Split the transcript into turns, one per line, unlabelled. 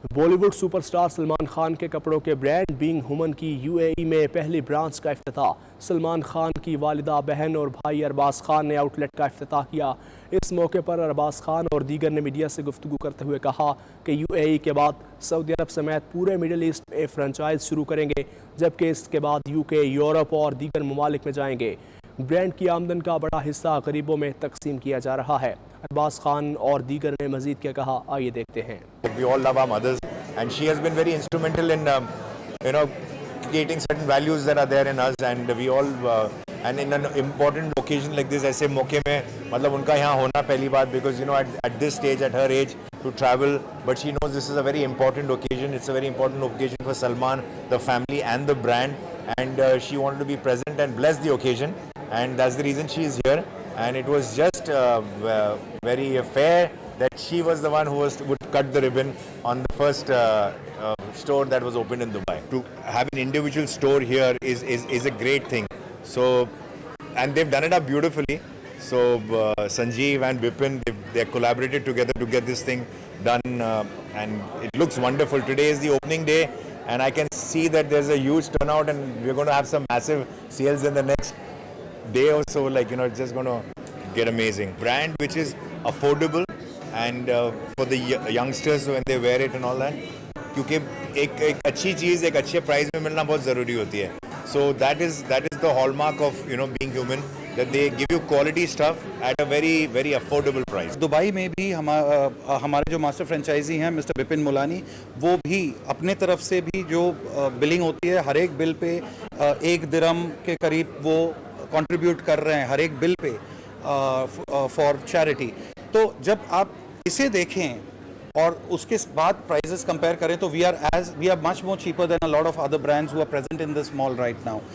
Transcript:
Bollywood superstar Salman Khan के कपड़ों के ब्रांड बीइंग ह्यूमन की यूएई में पहली ब्रांच का इफ्तिताह। सलमान खान की वालिदा, बहन और भाई अरबाज खान ने आउटलेट का इफ्तिताह किया। इस मौके पर अरबाज खान और दीगर ने मीडिया से गुफ्तगू करते हुए कहा कि यूएई के बाद सऊदी अरब समेत पूरे मिडिल ईस्ट में फ्रेंचाइज शुरू करेंगे, जबकि इसके बाद यूके, यूरोप और दीगर ममालिक में जाएंगे। ब्रांड की आमदन का बड़ा हिस्सा गरीबों में तकसीम किया जा रहा है। अरबाज खान और दीगर ने मजीद क्या कहा, आइए देखते हैं।
We all love our mothers, and she has been very instrumental in, creating certain values that are there in us, and we all, and in an important occasion like this, ऐसे मौके में मतलब उनका यहाँ होना पहली बात, because at this stage, at her age, to travel, but she knows this is a very important occasion. It's a very important occasion for Salman, the family, and the brand, and she wanted to be present and bless the occasion, and that's the reason she is here. And it was just very fair that she was the one who would cut the ribbon on the first store that was opened in Dubai. To have an individual store here is a great thing. So, and they've done it up beautifully. So Sanjeev and Bipin, they collaborated together to get this thing done, and it looks wonderful. Today is the opening day, and I can see that there's a huge turnout, and we're going to have some massive sales in the next day or so. It's just going to get amazing. Brand which is affordable, and for the youngsters when they wear it and all that, क्योंकि एक अच्छी चीज़ एक अच्छे price में मिलना बहुत ज़रूरी होती है. So that is the hallmark of being human, that they give you quality stuff at a very very affordable price.
Dubai में भी हमारे जो मास्टर फ्रेंचाइजी हैं मिस्टर बिपिन मुलानी, वो भी अपने तरफ से भी जो बिलिंग होती है, हर एक बिल पे 1 दिरहम के करीब वो कंट्रीब्यूट कर रहे हैं, हर एक बिल पे फॉर चैरिटी. तो जब आप इसे देखें और उसके बाद प्राइसेस कंपेयर करें तो we are much more cheaper than a lot of other brands who are present in this mall right now.